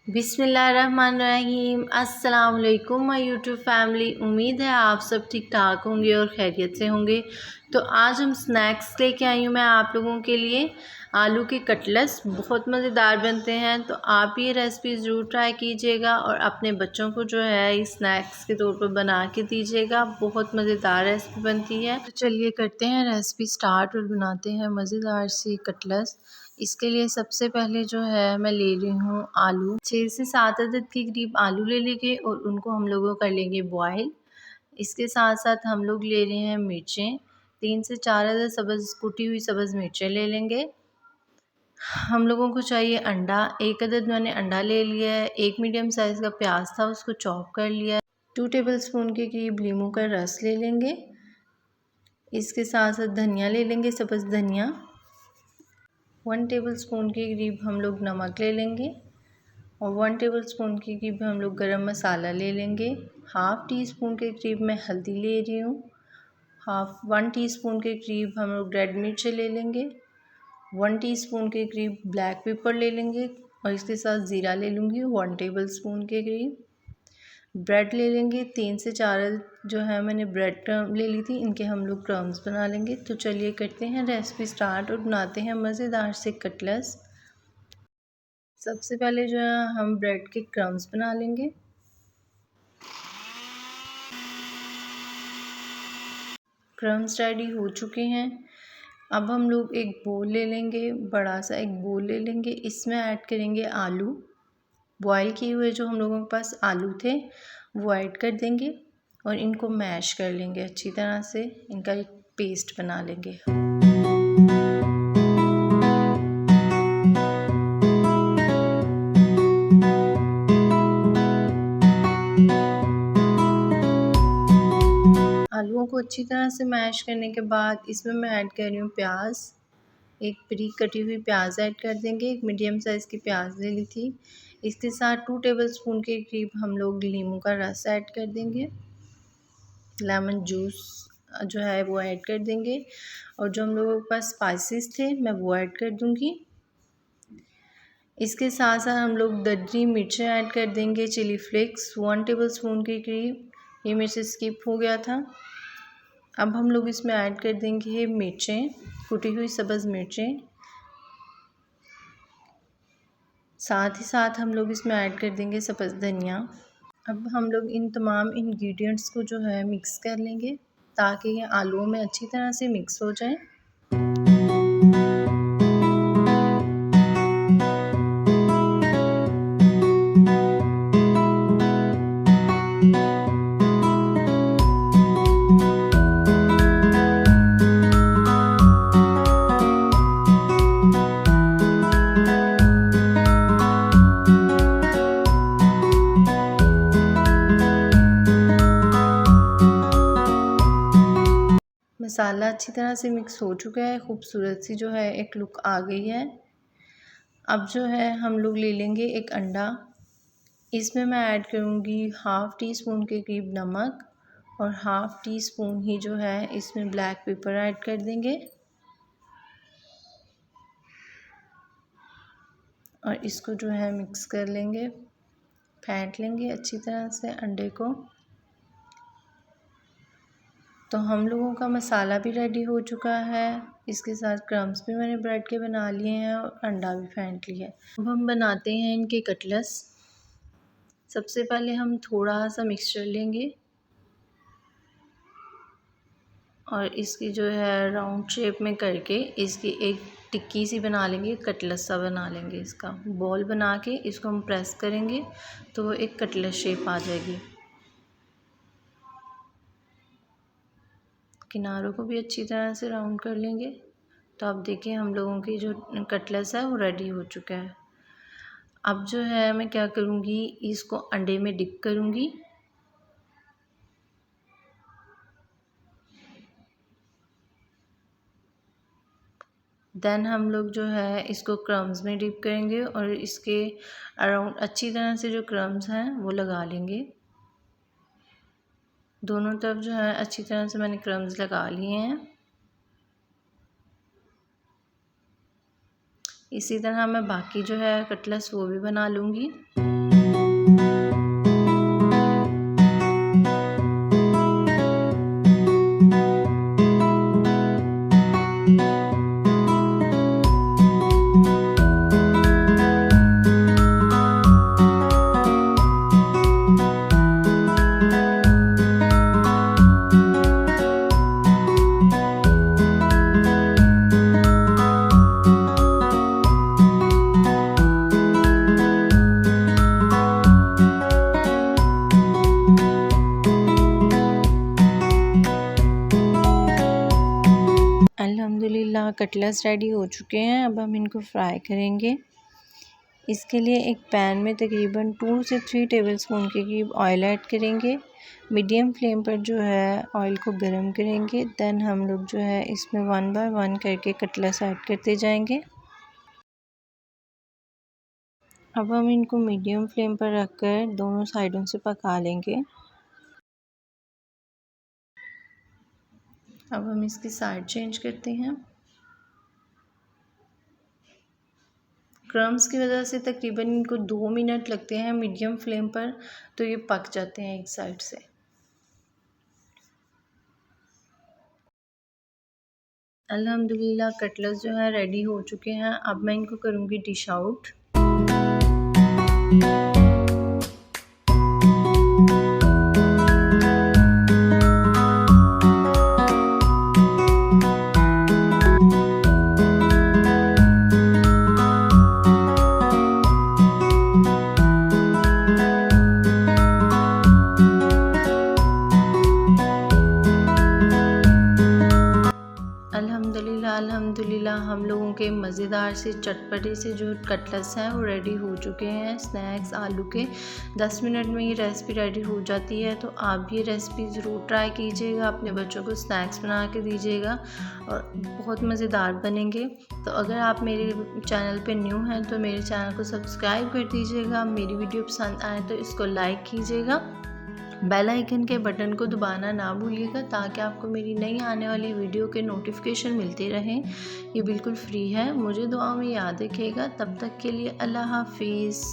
बिस्मिल्लाहिर्रहमानिर्रहीम। अस्सलाम वालेकुम माय यूट्यूब फैमिली। उम्मीद है आप सब ठीक ठाक होंगे और खैरियत से होंगे। तो आज हम स्नैक्स लेके आई हूँ मैं आप लोगों के लिए आलू के कटलेट्स। बहुत मज़ेदार बनते हैं, तो आप ये रेसिपी ज़रूर ट्राई कीजिएगा और अपने बच्चों को जो है इस स्नैक्स के तौर पर बना के दीजिएगा। बहुत मज़ेदार रेसिपी बनती है। तो चलिए करते हैं रेसिपी स्टार्ट और बनाते हैं मज़ेदार सी कटलेट्स। इसके लिए सबसे पहले जो है मैं ले रही हूँ आलू। 6 से 7 अदद के करीब आलू ले लेंगे और उनको हम लोगों कर लेंगे बॉयल। इसके साथ साथ हम लोग ले रहे हैं मिर्चें। 3 से 4 अदद सब्ज़ कुटी हुई सब्ज़ मिर्चें ले लेंगे। हम लोगों को चाहिए अंडा। 1 अदद मैंने अंडा ले लिया है। 1 मीडियम साइज़ का प्याज था, उसको चॉप कर लिया है। 2 टेबलस्पून के करीब लीमू का रस ले लेंगे। इसके साथ साथ धनिया ले लेंगे, सब्ज़ धनिया। 1 टेबलस्पून के करीब हम लोग नमक ले लेंगे और 1 टेबलस्पून के करीब हम लोग गरम मसाला ले लेंगे। हाफ़ टी स्पून के करीब मैं हल्दी ले रही हूँ। 1 टीस्पून के करीब हम लोग रेड मिर्च ले लेंगे। 1 टीस्पून के करीब ब्लैक पेपर ले लेंगे और इसके साथ ज़ीरा ले लूँगी 1 टेबलस्पून के करीब। ब्रेड ले लेंगे। 3 से 4 जो है मैंने ब्रेड क्रम्ब ले ली थी, इनके हम लोग क्रम्ब्स बना लेंगे। तो चलिए करते हैं रेसिपी स्टार्ट और बनाते हैं मज़ेदार से कटलेट्स। सबसे पहले जो है हम ब्रेड के क्रम्ब्स बना लेंगे। क्रम्ब्स रेडी हो चुके हैं। अब हम लोग एक बोल ले लेंगे, बड़ा सा एक बोल ले लेंगे। इसमें ऐड करेंगे आलू बॉयल किए हुए। जो हम लोगों के पास आलू थे वो ऐड कर देंगे और इनको मैश कर लेंगे अच्छी तरह से। इनका एक पेस्ट बना लेंगे। आलूओं को अच्छी तरह से मैश करने के बाद इसमें मैं ऐड कर रही हूँ प्याज। एक बारीक कटी हुई प्याज ऐड कर देंगे। एक मीडियम साइज़ की प्याज ले ली थी। इसके साथ 2 टेबलस्पून के करीब हम लोग लीमू का रस ऐड कर देंगे। लेमन जूस जो है वो ऐड कर देंगे और जो हम लोगों के पास स्पाइसेस थे मैं वो ऐड कर दूँगी। इसके साथ साथ हम लोग दरदरी मिर्चें ऐड कर देंगे। चिली फ्लेक्स 1 टेबलस्पून के करीब, ये मेरे से स्किप हो गया था। अब हम लोग इसमें ऐड कर देंगे मिर्चें, कुटी हुई सब्ज़ मिर्चें। साथ ही साथ हम लोग इसमें ऐड कर देंगे सब्ज़ धनिया। अब हम लोग इन तमाम इंग्रेडिएंट्स को जो है मिक्स कर लेंगे ताकि ये आलूओं में अच्छी तरह से मिक्स हो जाए। मसाला अच्छी तरह से मिक्स हो चुका है। खूबसूरत सी जो है एक लुक आ गई है। अब जो है हम लोग ले लेंगे एक अंडा। इसमें मैं ऐड करूँगी हाफ़ टी स्पून के करीब नमक और हाफ़ टी स्पून ही जो है इसमें ब्लैक पेपर ऐड कर देंगे और इसको जो है मिक्स कर लेंगे, फेंट लेंगे अच्छी तरह से अंडे को। तो हम लोगों का मसाला भी रेडी हो चुका है। इसके साथ क्रम्स भी मैंने ब्रेड के बना लिए हैं और अंडा भी फेंट लिया है। अब हम बनाते हैं इनके कटलेट्स। सबसे पहले हम थोड़ा सा मिक्सचर लेंगे और इसकी जो है राउंड शेप में करके इसकी एक टिक्की सी बना लेंगे, कटलेट सा बना लेंगे। इसका बॉल बना के इसको हम प्रेस करेंगे तो वो एक कटलेट शेप आ जाएगी। किनारों को भी अच्छी तरह से राउंड कर लेंगे। तो अब देखिए हम लोगों की जो कटलेट्स है वो रेडी हो चुका है। अब जो है मैं क्या करूँगी, इसको अंडे में डिप करूँगी। देन हम लोग जो है इसको क्रम्स में डिप करेंगे और इसके अराउंड अच्छी तरह से जो क्रम्स हैं वो लगा लेंगे। दोनों तरफ जो है अच्छी तरह से मैंने क्रम्स लगा लिए हैं। इसी तरह मैं बाकी जो है कटलेट्स वो भी बना लूँगी। अल्हम्दुलिल्लाह कटलेट्स रेडी हो चुके हैं। अब हम इनको फ्राई करेंगे। इसके लिए एक पैन में तकरीबन 2 से 3 टेबलस्पून के करीब ऑयल ऐड करेंगे। मीडियम फ्लेम पर जो है ऑयल को गर्म करेंगे। देन हम लोग जो है इसमें 1 बाय 1 करके कटलेट्स ऐड करते जाएंगे। अब हम इनको मीडियम फ्लेम पर रखकर दोनों साइडों से पका लेंगे। अब हम इसकी साइड चेंज करते हैं। क्रम्स की वजह से तकरीबन इनको 2 मिनट लगते हैं मीडियम फ्लेम पर, तो ये पक जाते हैं एक साइड से। अल्हम्दुलिल्लाह कटलेट्स जो है रेडी हो चुके हैं। अब मैं इनको करूँगी डिश आउट। अल्हम्दुलिल्लाह हम लोगों के मज़ेदार से चटपटे से जो कटलेट्स हैं वो रेडी हो चुके हैं। स्नैक्स आलू के 10 मिनट में ये रेसिपी रेडी हो जाती है। तो आप ये रेसिपी ज़रूर ट्राई कीजिएगा, अपने बच्चों को स्नैक्स बना के दीजिएगा और बहुत मज़ेदार बनेंगे। तो अगर आप मेरे चैनल पे न्यू हैं तो मेरे चैनल को सब्सक्राइब कर दीजिएगा। मेरी वीडियो पसंद आए तो इसको लाइक कीजिएगा। बेल आइकन के बटन को दबाना ना भूलिएगा ताकि आपको मेरी नई आने वाली वीडियो के नोटिफिकेशन मिलते रहें। ये बिल्कुल फ्री है। मुझे दुआ में याद रखिएगा। तब तक के लिए अल्लाह हाफिज़।